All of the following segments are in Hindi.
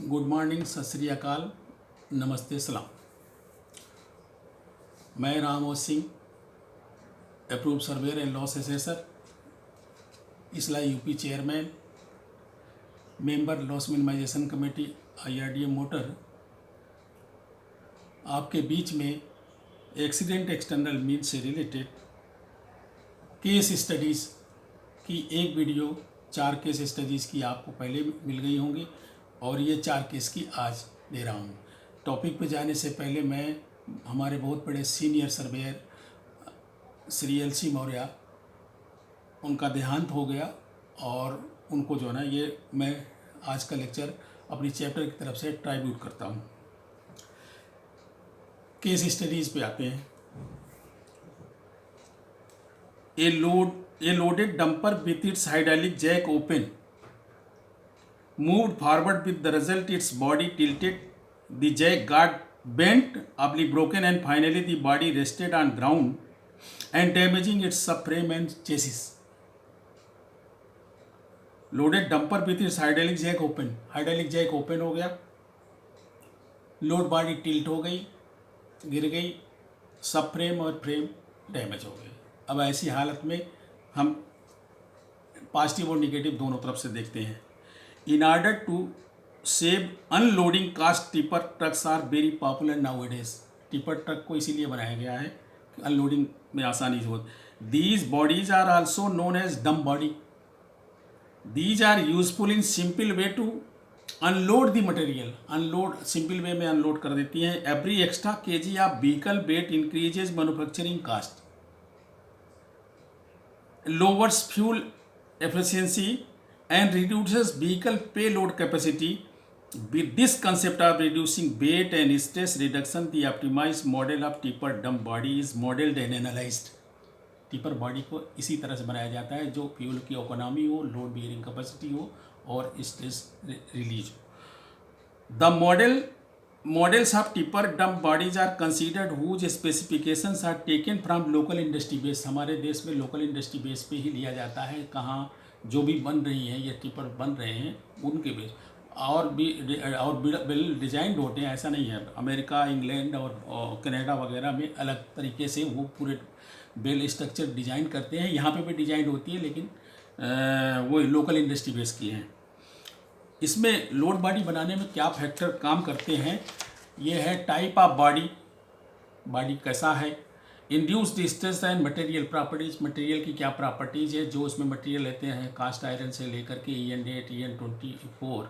गुड मॉर्निंग, सत श्री अकाल, नमस्ते, सलाम। मैं Ram Singh, approve surveyor and loss assessor, इसला UP chairman, member loss minimisation committee IRDA motor, आपके बीच में एक्सीडेंट एक्सटर्नल मीन से रिलेटेड केस स्टडीज़ की एक वीडियो, 4 केस स्टडीज़ की आपको पहले मिल गई होंगी और ये 4 केस की आज दे रहा हूँ। टॉपिक पे जाने से पहले मैं हमारे बहुत बड़े senior surveyor Shri LC Maurya, उनका देहांत हो गया और उनको जो है ना, ये मैं आज का लेक्चर अपनी चैप्टर की तरफ से ट्राइब्यूट करता हूँ। केस स्टडीज़ पे आते हैं। A loaded dumper with its hydraulic jack open moved forward with the result its body tilted, the jack got bent, broken, and finally the body rested on ground and damaging its subframe and chassis. Loaded dumper with its hydraulic jack open, hydraulic jack open हो गया, लोड बॉडी टिल्ट हो गई, गिर गई, सब फ्रेम और फ्रेम डैमेज हो गए। अब ऐसी हालत में हम पॉजिटिव और निगेटिव दोनों तरफ से देखते हैं। In order to save unloading cost, tipper trucks are very popular nowadays. Tipper truck को इसीलिए बनाया गया है कि अनलोडिंग में आसानी हो। These bodies are also known as dump body. These are useful in simple way to unload the material. Unload simple way में अनलोड कर देती हैं। Every extra KG of vehicle weight increases manufacturing cost, lowers fuel efficiency and reduces vehicle payload capacity. With this concept of reducing weight and stress reduction, the optimized model of tipper dump body is modeled and analyzed. Tipper body को इसी तरह से बनाया जाता है जो फ्यूल की इकोनॉमी हो, लोड बियरिंग कैपेसिटी हो और स्ट्रेस रिलीज हो। The models of tipper dump bodies are considered whose specifications are taken from local industry base. हमारे देश में लोकल इंडस्ट्री बेस पे ही लिया जाता है। कहाँ जो भी बन रही हैं, ये टिपर बन रहे हैं उनके बेस और बिल डिजाइंड होते हैं। ऐसा नहीं है, अमेरिका, इंग्लैंड और कनाडा वगैरह में अलग तरीके से वो पूरे बेल स्ट्रक्चर डिजाइन करते हैं। यहाँ पे भी डिजाइन होती है लेकिन वो लोकल इंडस्ट्री बेस की हैं। इसमें लोड बॉडी बनाने में क्या फैक्टर काम करते हैं, ये है टाइप ऑफ बॉडी, बॉडी कैसा है, induced stress and material properties, material की क्या प्रॉपर्टीज है जो उसमें मटेरियल लेते हैं, कास्ट आयरन से लेकर के EN8, EN24,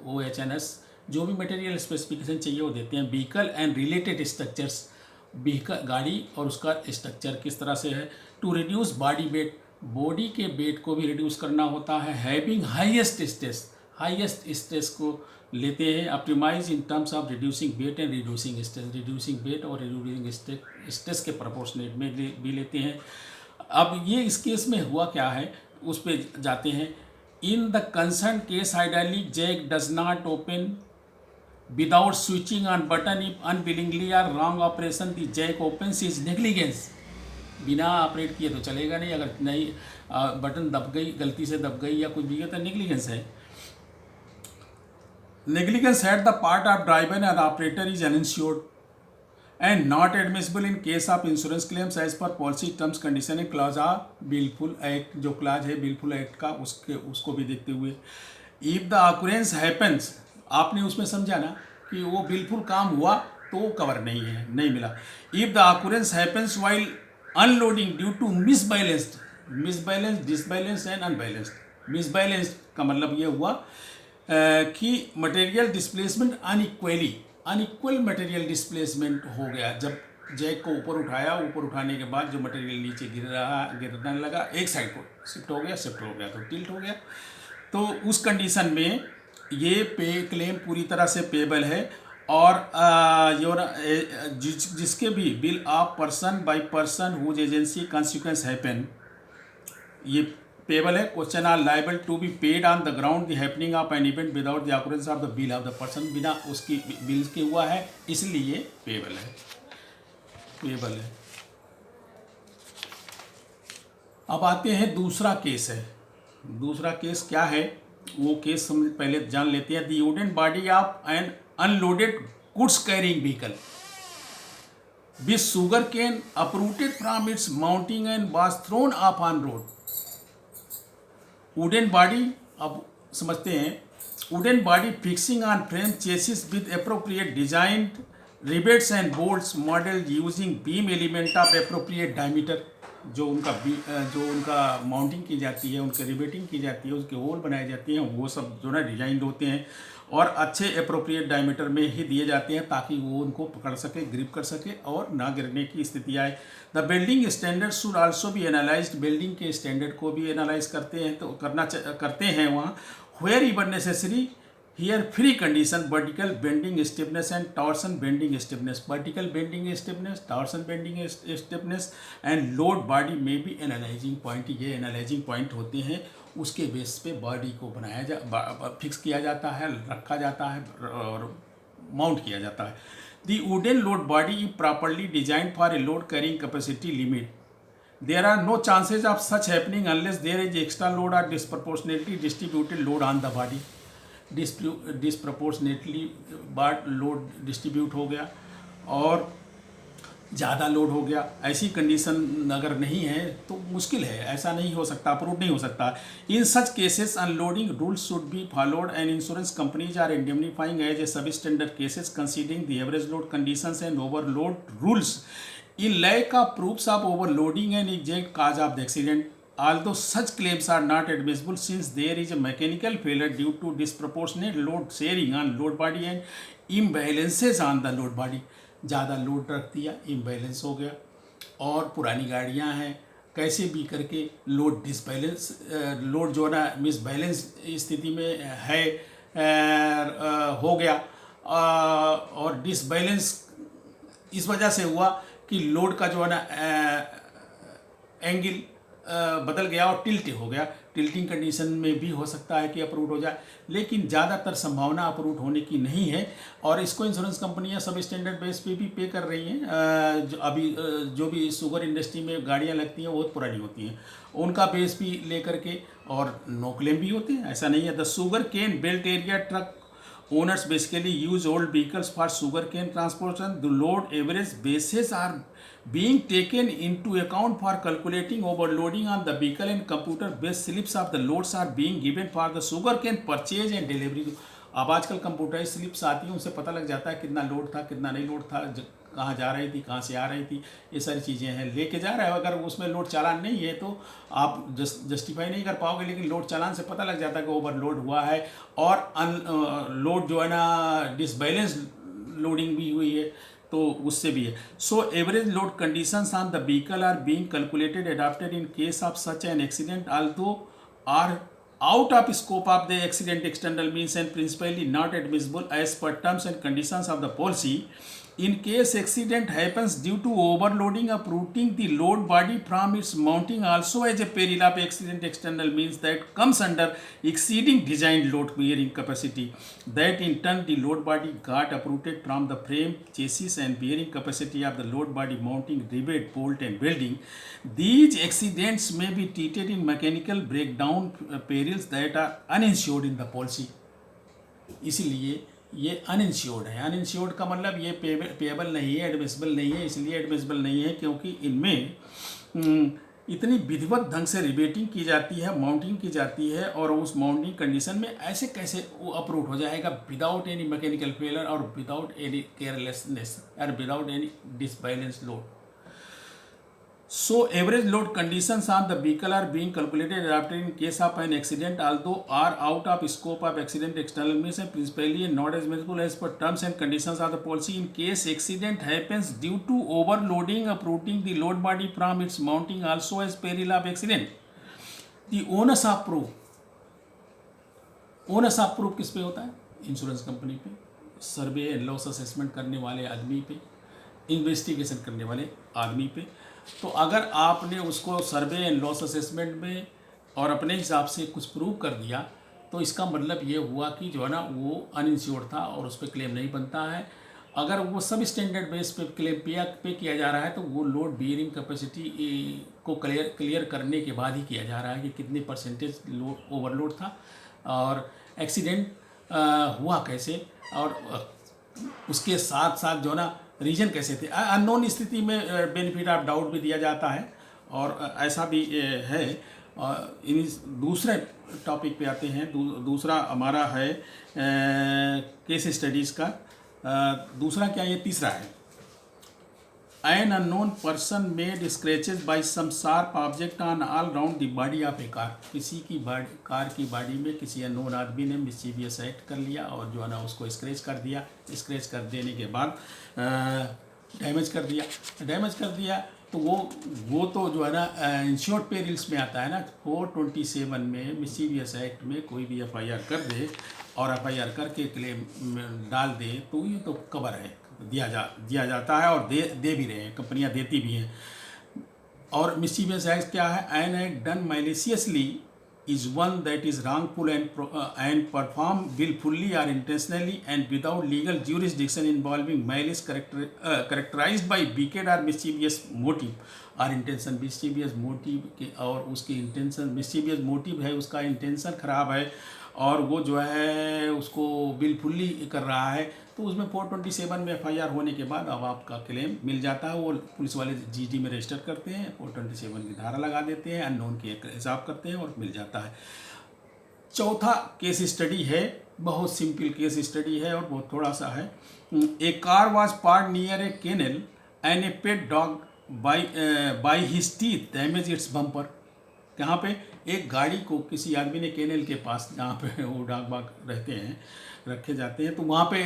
OHNS, जो भी मटेरियल स्पेसिफिकेशन चाहिए वो देते हैं। Vehicle and related structures, vehicle गाड़ी और उसका स्ट्रक्चर किस तरह से है। To reduce body weight, body के वेट को भी रिड्यूस करना होता है। Having highest stress, highest stress को लेते हैं। Optimise in terms of reducing weight and reducing stress, reducing weight और रिड्यूसिंग स्ट्रेस के प्रोपोर्शनेट में भी लेते हैं। अब ये इस केस में हुआ क्या है उस पर जाते हैं। In the concern case hydraulic jack does not open without switching on button if unwillingly और wrong operation the jack opens is negligence. बिना ऑपरेट किए तो चलेगा नहीं, अगर नहीं बटन दब गई, गलती से दब गई या कुछ भी तो नेग्लिजेंस है। Negligence at the part of driver and operator is uninsured and not admissible in case of insurance claims as per policy terms condition and clause of wilful act. जो क्लॉज है बिलफुल एक्ट का उसको भी देखते हुए, इफ द ऑकरेंस हैपन्स, आपने उसमें समझा ना कि वो बिलफुल काम हुआ तो कवर नहीं है, नहीं मिला। If the occurrence happens while unloading due to misbalanced, disbalanced and unbalanced. Misbalanced का मतलब ये हुआ कि material displacement unequal material displacement हो गया। जब जैक को ऊपर उठाया, ऊपर उठाने के बाद जो मटेरियल नीचे गिरने लगा, एक साइड को शिफ्ट हो गया तो टिल्ट हो गया। तो उस कंडीशन में ये पे क्लेम पूरी तरह से पेबल है और जिसके भी will of person by person whose agency consequence happen, ये पेबल है। Question are liable to be paid on the ground the happening of an event without the occurrence of the will of the person, बिना उसकी बिल के हुआ है इसलिए पेबल है। अब आते हैं दूसरा केस है। दूसरा केस क्या है वो केस हम पहले जान लेते हैं। The wooden body of an unloaded goods carrying vehicle with sugar cane uprooted from its mounting and was thrown up on road. Wooden body, अब समझते हैं, wooden body fixing on frame chassis with appropriate design rivets and bolts model using beam element of appropriate diameter. जो उनका माउंटिंग की जाती है, उनके रिबेटिंग की जाती है, उसके होल बनाए जाते हैं, वो सब जो ना डिजाइन होते हैं और अच्छे अप्रोप्रिएट डायमीटर में ही दिए जाते हैं ताकि वो उनको पकड़ सके, ग्रिप कर सके और ना गिरने की स्थिति आए। The building standard should also be analysed, building के स्टैंडर्ड को भी एनालाइज करते हैं, तो करते हैं वहाँ। Where even necessary here free condition vertical bending stiffness and torsion bending stiffness, vertical bending stiffness, torsion bending stiffness and load body में भी एनालाइजिंग पॉइंट, ये एनालाइजिंग पॉइंट होते हैं, उसके बेस पे बॉडी को फिक्स किया जाता है, रखा जाता है और माउंट किया जाता है। The wooden load body is properly designed for a load carrying capacity limit. There are no chances of such happening unless there is extra load or disproportionately distributed load on the body. Disproportionately load distribute हो गया और ज़्यादा लोड हो गया, ऐसी कंडीशन अगर नहीं है तो मुश्किल है, ऐसा नहीं हो सकता, अप्रूव नहीं हो सकता। In such cases unloading rules should be followed and insurance companies are indemnifying as a substandard cases considering the average load conditions and overload rules in lack of proofs of overloading and exact cause of the accident. Although such claims are not admissible since there is a mechanical failure due to disproportionate load sharing on load body and imbalances on the load body. ज़्यादा लोड रख दिया, इम्बैलेंस हो गया, और पुरानी गाड़ियाँ हैं, कैसे भी करके लोड डिसबैलेंस, लोड जो है ना मिसबैलेंस स्थिति में है, हो गया, और डिसबैलेंस इस वजह से हुआ कि लोड का जो है ना एंगल बदल गया और टिल्ट हो गया। टिल्टिंग कंडीशन में भी हो सकता है कि अप्रूव हो जाए, लेकिन ज़्यादातर संभावना अप्रूव होने की नहीं है, और इसको इंश्योरेंस कंपनियां सब स्टैंडर्ड बेस पे भी पे कर रही हैं। अभी जो भी शुगर इंडस्ट्री में गाड़ियां लगती हैं बहुत पुरानी होती हैं, उनका बेस भी ले करके और नो क्लेम भी होते हैं, ऐसा नहीं है। The sugar cane belt area truck owners basically use old vehicles for sugarcane transportation. The load average bases are being taken into account for calculating overloading on the vehicle, and computer based slips of the loads are being given for the sugarcane purchase and delivery. अब आजकल कंप्यूटराइज स्लिप्स आती हैं, उनसे पता लग जाता है कितना लोड था, कितना नहीं लोड था, कहाँ जा रही थी, कहाँ से आ रही थी, ये सारी चीज़ें हैं। लेके जा रहा है, अगर उसमें लोड चालान नहीं है तो आप जस्टिफाई नहीं कर पाओगे, लेकिन लोड चालान से पता लग जाता है कि ओवरलोड हुआ है, और लोड जो है ना डिसबैलेंस लोडिंग भी हुई है, तो उससे भी है। So average load conditions on the vehicle are being calculated adapted in case of such an accident, although are out of scope of the accident external means and principally not admissible as per terms and conditions of the policy. In case accident happens due to overloading, uprooting the load body from its mounting also as a peril of accident external means that comes under exceeding designed load bearing capacity. That in turn the load body got uprooted from the frame, chassis and bearing capacity of the load body mounting, rivet, bolt and welding. These accidents may be treated in mechanical breakdown perils that are uninsured in the policy. इसीलिए ये अनइंश्योर्ड है। अनइंश्योर्ड का मतलब ये पेएबल नहीं है, एडमिसिबल नहीं है। इसलिए एडमिसिबल नहीं है क्योंकि इनमें इतनी विधिवत ढंग से रिबेटिंग की जाती है, माउंटिंग की जाती है, और उस माउंटिंग कंडीशन में ऐसे कैसे वो अप्रूव हो जाएगा विदाउट एनी मैकेनिकल फेलर और विदाउट एनी केयरलेसनेस और without any disbalance load. So average load conditions on the vehicle are being calculated adapted in case of an accident, although are out of scope of accident external means and principally not admissible as per terms and conditions of the policy. In case accident happens due to overloading, uprooting the load body from its mounting also as peril of accident. The onus of proof, onus of proof किस पे होता है? इंश्योरेंस कंपनी पे, सर्वे एंड लॉस असेसमेंट करने वाले आदमी पे, इन्वेस्टिगेशन करने वाले आदमी पे। तो अगर आपने उसको सर्वे एंड लॉस असेसमेंट में और अपने हिसाब से कुछ प्रूव कर दिया, तो इसका मतलब ये हुआ कि जो है ना वो अनइंश्योर्ड था और उस पर क्लेम नहीं बनता है। अगर वो सब स्टैंडर्ड बेस पे क्लेम पे किया जा रहा है तो वो लोड बियरिंग कैपेसिटी को क्लियर करने के बाद ही किया जा रहा है कि कितने परसेंटेज लोड ओवरलोड था, और एक्सीडेंट हुआ कैसे, और उसके साथ साथ जो ना रीजन कैसे थे। अननोन स्थिति में बेनिफिट ऑफ डाउट भी दिया जाता है, और ऐसा भी है। इन दूसरे टॉपिक पे आते हैं। दूसरा हमारा है केस स्टडीज़ का। दूसरा क्या, ये तीसरा है। An unknown person made scratches by some sharp object on all round the body of a car। किसी की कार की बॉडी में किसी अननोन आदमी ने मिस्चीवियस एक्ट कर लिया और जो है ना उसको स्क्रैच कर दिया। स्क्रैच कर देने के बाद डैमेज कर दिया तो वो तो जो है ना इंश्योर्ड पेरिल्स में आता है ना। 427 में मिस्चीवियस एक्ट में कोई भी FIR कर दे और FIR करके क्लेम डाल दे तो ये तो कवर है, दिया जाता है, और दे भी रहे हैं, कंपनियां देती भी हैं। और मिस्चीवियस एक्ट क्या है? An act done maliciously is one that is wrongful and performed willfully or intentionally and without legal jurisdiction involving malice characterized by wicked or mischievous motive or intention। mischievous motive के और उसकी इंटेंशन, mischievous motive है, उसका इंटेंशन खराब है और वो जो है उसको विलफुल्ली कर रहा है, तो उसमें 427 में FIR होने के बाद अब आपका क्लेम मिल जाता है। वो पुलिस वाले GD में रजिस्टर करते हैं, 427 की धारा लगा देते हैं, अननोन के हिसाब करते हैं और मिल जाता है। चौथा केस स्टडी है, बहुत सिंपल केस स्टडी है और बहुत थोड़ा सा है। A car was park near a kennel and a pet dog by his teeth damage its bumper. यहाँ पे एक गाड़ी को किसी आदमी ने केनल के पास, जहाँ पे वो डाक बाग रहते हैं, रखे जाते हैं, तो वहाँ पे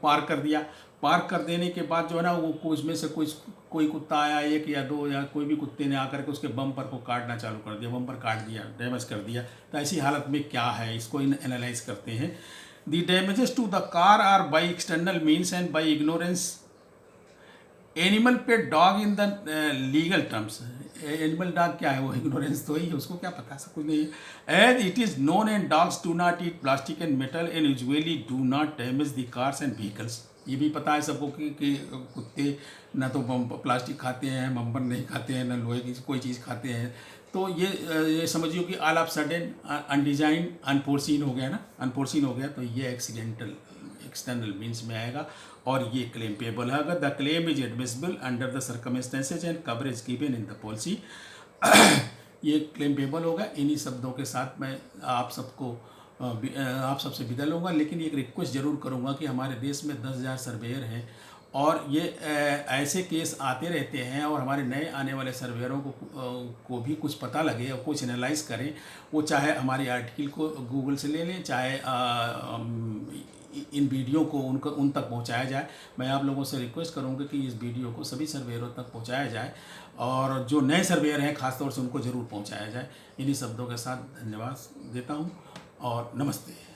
पार्क कर दिया। पार्क कर देने के बाद जो है ना वो उसमें से कोई कुत्ता आया, एक या दो या कोई भी कुत्ते ने आकर के उसके बम्पर को काटना चालू कर दिया, बम्पर काट दिया, डैमेज कर दिया। तो ऐसी हालत में क्या है, इसको एनालाइज करते हैं। The damages to the car are by external means and by ignorance animal पे dog in the legal terms. Animal dog क्या है, वो इग्नोरेंस तो ही है, उसको क्या पता, सब कुछ नहीं है। As it is known and dogs do not eat plastic and metal and usually do not damage the cars and vehicles. ये भी पता है सबको कि कुत्ते ना तो प्लास्टिक खाते हैं, बम्पर नहीं खाते हैं, ना लोहे की कोई चीज़ खाते हैं। तो ये समझिए कि ऑल ऑफ सडन अनडिजाइन अनफोर्सिन हो गया ना, अनफोर्सिन हो गया, तो ये एक्सीडेंटल एक्सटर्नल मीन्स में आएगा और ये क्लेम पेबल है अगर the claim is admissible under the circumstances and coverage given in the policy. ये क्लेम पेबल होगा। इन्हीं शब्दों के साथ मैं आप सबसे विदा लूँगा, लेकिन एक रिक्वेस्ट ज़रूर करूँगा कि हमारे देश में 10,000 सर्वेयर हैं और ये ऐसे केस आते रहते हैं और हमारे नए आने वाले सर्वेयरों को भी कुछ पता लगे और कुछ एनालाइज करें। वो चाहे हमारे आर्टिकल को गूगल से ले लें, चाहे इन वीडियो को उन तक पहुंचाया जाए। मैं आप लोगों से रिक्वेस्ट करूंगा कि इस वीडियो को सभी सर्वेयरों तक पहुंचाया जाए और जो नए सर्वेयर हैं खासतौर से उनको ज़रूर पहुंचाया जाए। इन्हीं शब्दों के साथ धन्यवाद देता हूं और नमस्ते।